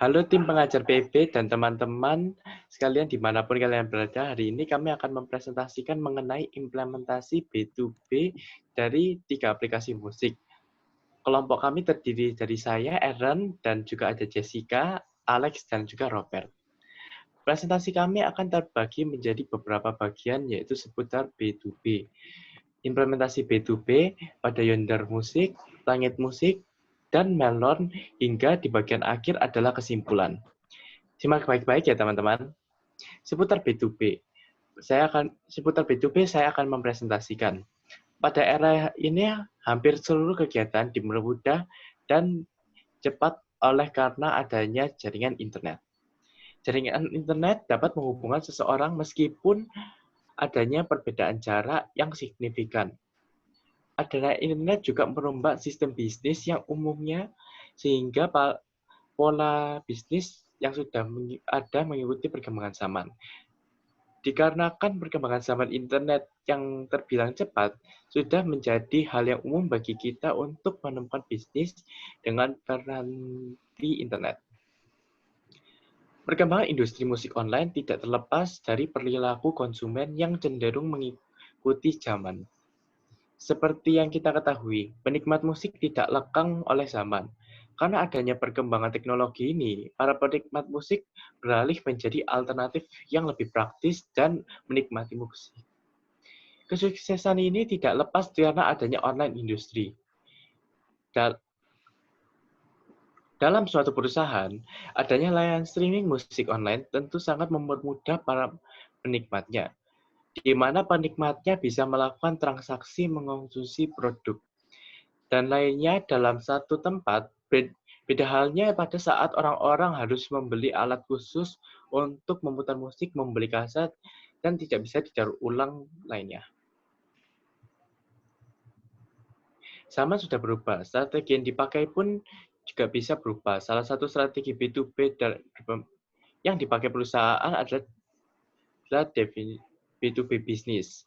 Halo tim pengajar PB dan teman-teman sekalian dimanapun kalian berada, hari ini kami akan mempresentasikan mengenai implementasi B2B dari 3 aplikasi musik. Kelompok kami terdiri dari saya, Aaron, dan juga ada Jessica, Alex, dan juga Robert. Presentasi kami akan terbagi menjadi beberapa bagian, yaitu seputar B2B. Implementasi B2B pada Yonder Musik, Langit Musik, dan Melon, hingga di bagian akhir adalah kesimpulan. Simak baik-baik ya teman-teman. Seputar B2B. Seputar B2B saya akan mempresentasikan. Pada era ini hampir seluruh kegiatan dipermudah dan cepat oleh karena adanya jaringan internet. Jaringan internet dapat menghubungkan seseorang meskipun adanya perbedaan jarak yang signifikan. Adanya internet juga merombak sistem bisnis yang umumnya sehingga pola bisnis yang sudah ada mengikuti perkembangan zaman. Dikarenakan perkembangan zaman internet yang terbilang cepat, sudah menjadi hal yang umum bagi kita untuk menemukan bisnis dengan peranti internet. Perkembangan industri musik online tidak terlepas dari perilaku konsumen yang cenderung mengikuti zaman. Seperti yang kita ketahui, penikmat musik tidak lekang oleh zaman. Karena adanya perkembangan teknologi ini, para penikmat musik beralih menjadi alternatif yang lebih praktis dan menikmati musik. Kesuksesan ini tidak lepas karena adanya online industri. Dalam suatu perusahaan, adanya layanan streaming musik online tentu sangat mempermudah para penikmatnya, di mana penikmatnya bisa melakukan transaksi mengonsumsi produk dan lainnya dalam satu tempat. Beda halnya pada saat orang-orang harus membeli alat khusus untuk memutar musik, membeli kaset, dan tidak bisa didaur ulang lainnya. Zaman sudah berubah, strategi yang dipakai pun juga bisa berubah. Salah satu strategi B2B yang dipakai perusahaan adalah B2B bisnis.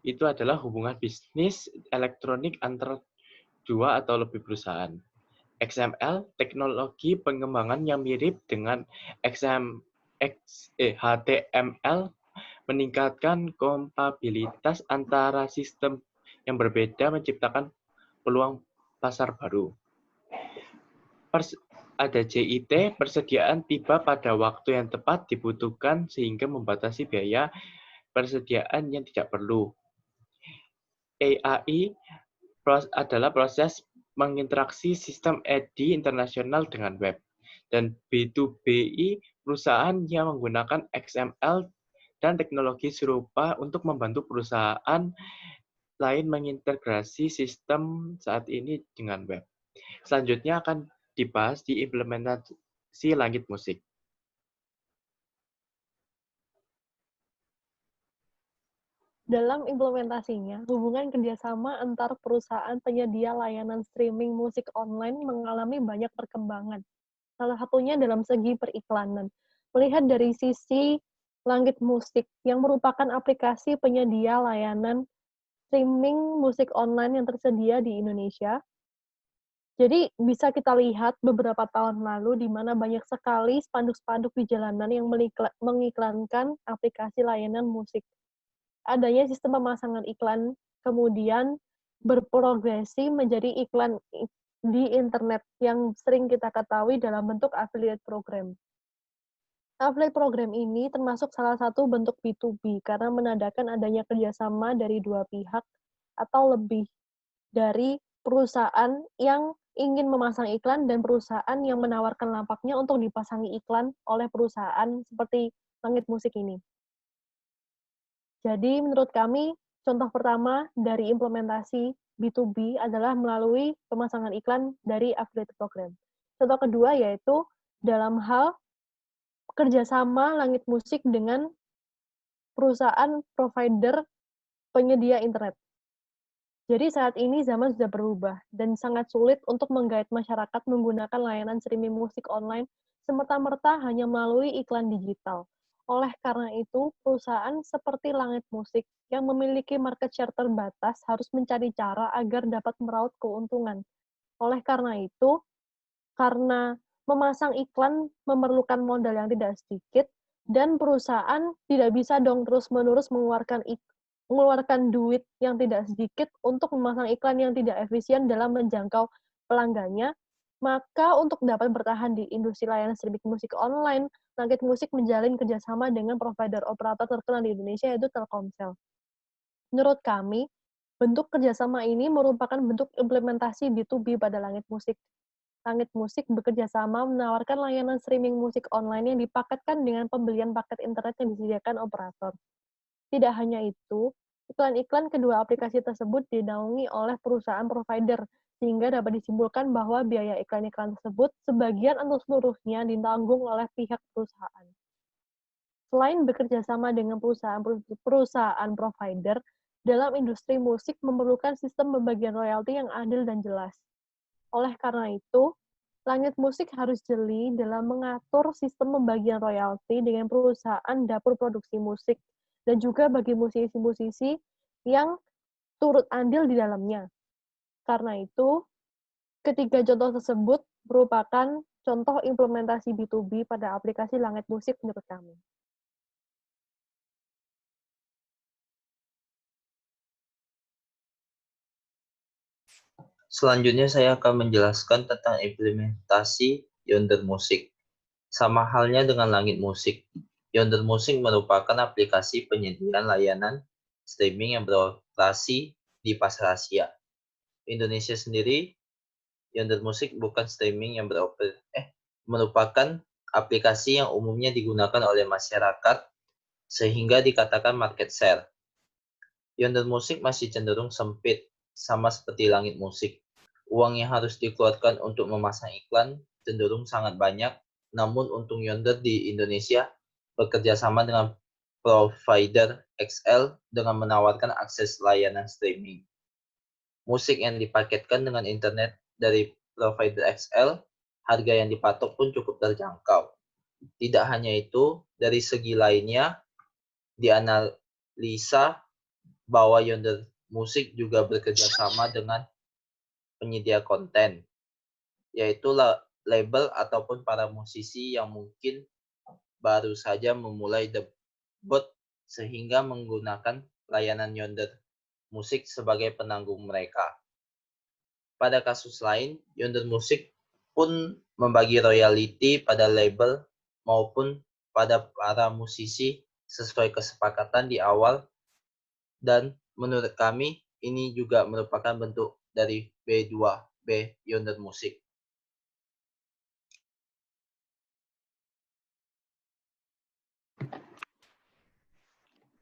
Itu adalah hubungan bisnis elektronik antara dua atau lebih perusahaan. XML, teknologi pengembangan yang mirip dengan HTML, meningkatkan kompatibilitas antara sistem yang berbeda, menciptakan peluang pasar baru. Ada JIT, persediaan tiba pada waktu yang tepat dibutuhkan sehingga membatasi biaya persediaan yang tidak perlu. AI adalah proses menginteraksi sistem EDI internasional dengan web. Dan B2BI, perusahaan yang menggunakan XML dan teknologi serupa untuk membantu perusahaan lain mengintegrasi sistem saat ini dengan web. Selanjutnya akan dibahas di implementasi Langit Musik. Dalam implementasinya, hubungan kerjasama antar perusahaan penyedia layanan streaming musik online mengalami banyak perkembangan. Salah satunya dalam segi periklanan. Melihat dari sisi Langit Musik, yang merupakan aplikasi penyedia layanan streaming musik online yang tersedia di Indonesia. Jadi bisa kita lihat beberapa tahun lalu di mana banyak sekali spanduk-spanduk di jalanan yang mengiklankan aplikasi layanan musik. Adanya sistem pemasangan iklan, kemudian berprogresi menjadi iklan di internet yang sering kita ketahui dalam bentuk affiliate program. Affiliate program ini termasuk salah satu bentuk B2B karena menandakan adanya kerjasama dari dua pihak atau lebih dari perusahaan yang ingin memasang iklan dan perusahaan yang menawarkan lampaknya untuk dipasangi iklan oleh perusahaan seperti Langit Musik ini. Jadi menurut kami, contoh pertama dari implementasi B2B adalah melalui pemasangan iklan dari affiliate program. Contoh kedua yaitu dalam hal kerjasama Langit Musik dengan perusahaan provider penyedia internet. Jadi saat ini zaman sudah berubah dan sangat sulit untuk menggait masyarakat menggunakan layanan streaming musik online semerta-merta hanya melalui iklan digital. Oleh karena itu, perusahaan seperti Langit Musik yang memiliki market share terbatas harus mencari cara agar dapat meraup keuntungan. Oleh karena itu, karena Memasang iklan memerlukan modal yang tidak sedikit, dan perusahaan tidak bisa dong terus-menerus mengeluarkan duit yang tidak sedikit untuk memasang iklan yang tidak efisien dalam menjangkau pelanggannya. Maka untuk dapat bertahan di industri layanan streaming musik online, Langit Musik menjalin kerjasama dengan provider operator terkenal di Indonesia, yaitu Telkomsel. Menurut kami, bentuk kerjasama ini merupakan bentuk implementasi B2B pada Langit Musik. Langit Musik bekerja sama menawarkan layanan streaming musik online yang dipaketkan dengan pembelian paket internet yang disediakan operator. Tidak hanya itu, iklan-iklan kedua aplikasi tersebut dinaungi oleh perusahaan provider, sehingga dapat disimpulkan bahwa biaya iklan-iklan tersebut sebagian atau seluruhnya ditanggung oleh pihak perusahaan. Selain bekerja sama dengan perusahaan provider, dalam industri musik memerlukan sistem pembagian royalti yang adil dan jelas. Oleh karena itu, Langit Musik harus jeli dalam mengatur sistem pembagian royalti dengan perusahaan dapur produksi musik dan juga bagi musisi-musisi yang turut andil di dalamnya. Karena itu, ketiga contoh tersebut merupakan contoh implementasi B2B pada aplikasi Langit Musik menurut kami. Selanjutnya saya akan menjelaskan tentang implementasi Yonder Music. Sama halnya dengan Langit Musik. Yonder Music merupakan aplikasi penyediaan layanan streaming yang beroperasi di pasar Asia. Indonesia sendiri, Yonder Music bukan streaming yang merupakan aplikasi yang umumnya digunakan oleh masyarakat sehingga dikatakan market share. Yonder Music masih cenderung sempit, sama seperti Langit Musik. Uang yang harus dikeluarkan untuk memasang iklan cenderung sangat banyak, namun untung Yonder di Indonesia bekerja sama dengan provider XL dengan menawarkan akses layanan streaming. Musik yang dipaketkan dengan internet dari provider XL, harga yang dipatok pun cukup terjangkau. Tidak hanya itu, dari segi lainnya, dianalisa bahwa Yonder Music juga bekerja sama dengan penyedia konten, yaitu label ataupun para musisi yang mungkin baru saja memulai debut sehingga menggunakan layanan Yonder Music sebagai penanggung mereka. Pada kasus lain, Yonder Music pun membagi royalti pada label maupun pada para musisi sesuai kesepakatan di awal, dan menurut kami ini juga merupakan bentuk dari B2B Yonder Music.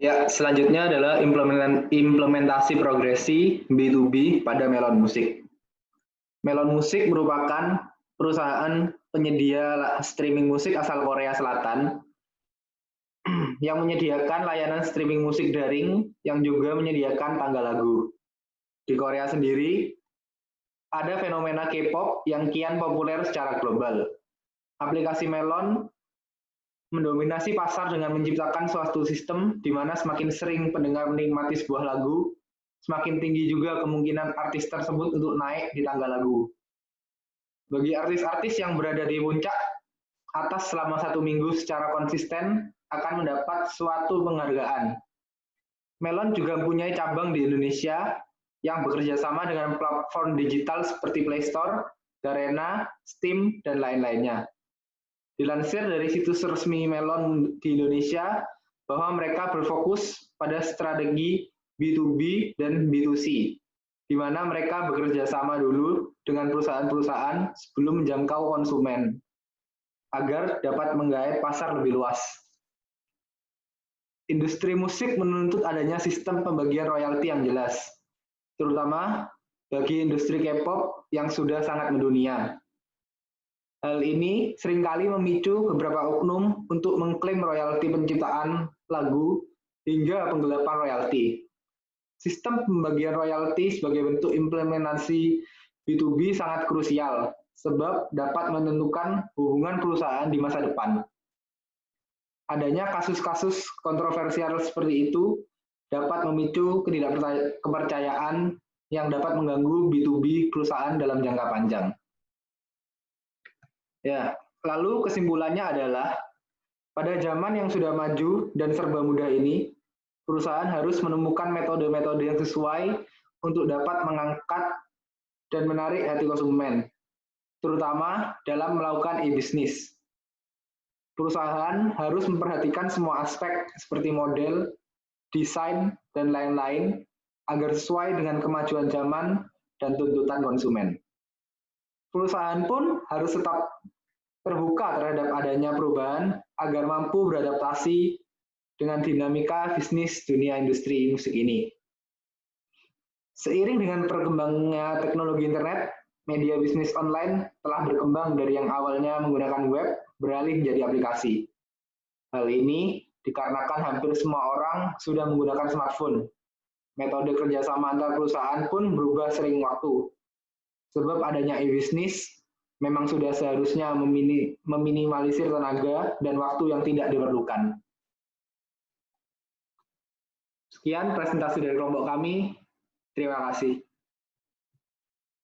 Ya, selanjutnya adalah implementasi progresi B2B pada Melon Music. Melon Music merupakan perusahaan penyedia streaming musik asal Korea Selatan yang menyediakan layanan streaming musik daring yang juga menyediakan tangga lagu. Di Korea sendiri, ada fenomena K-pop yang kian populer secara global. Aplikasi Melon mendominasi pasar dengan menciptakan suatu sistem di mana semakin sering pendengar menikmati sebuah lagu, semakin tinggi juga kemungkinan artis tersebut untuk naik di tangga lagu. Bagi artis-artis yang berada di puncak atas selama 1 minggu secara konsisten akan mendapat suatu penghargaan. Melon juga mempunyai cabang di Indonesia yang bekerja sama dengan platform digital seperti Play Store, Garena, Steam, dan lain-lainnya. Dilansir dari situs resmi Melon di Indonesia bahwa mereka berfokus pada strategi B2B dan B2C, di mana mereka bekerja sama dulu dengan perusahaan-perusahaan sebelum menjangkau konsumen, agar dapat menggait pasar lebih luas. Industri musik menuntut adanya sistem pembagian royalti yang jelas, terutama bagi industri K-pop yang sudah sangat mendunia. Hal ini seringkali memicu beberapa oknum untuk mengklaim royalti penciptaan lagu hingga penggelapan royalti. Sistem pembagian royalti sebagai bentuk implementasi B2B sangat krusial, sebab dapat menentukan hubungan perusahaan di masa depan. Adanya kasus-kasus kontroversial seperti itu dapat memicu ketidakpercayaan yang dapat mengganggu B2B perusahaan dalam jangka panjang. Ya, lalu kesimpulannya adalah pada zaman yang sudah maju dan serba mudah ini, perusahaan harus menemukan metode-metode yang sesuai untuk dapat mengangkat dan menarik hati konsumen, terutama dalam melakukan e-bisnis. Perusahaan harus memperhatikan semua aspek seperti model, desain, dan lain-lain agar sesuai dengan kemajuan zaman dan tuntutan konsumen. Perusahaan pun harus tetap terbuka terhadap adanya perubahan agar mampu beradaptasi dengan dinamika bisnis dunia industri musik ini. Seiring dengan perkembangannya teknologi internet, media bisnis online telah berkembang dari yang awalnya menggunakan web beralih menjadi aplikasi. Hal ini dikarenakan hampir semua orang sudah menggunakan smartphone. Metode kerjasama antar perusahaan pun berubah sering waktu. Sebab adanya e-bisnis memang sudah seharusnya meminimalisir tenaga dan waktu yang tidak diperlukan. Sekian presentasi dari kelompok kami. Terima kasih.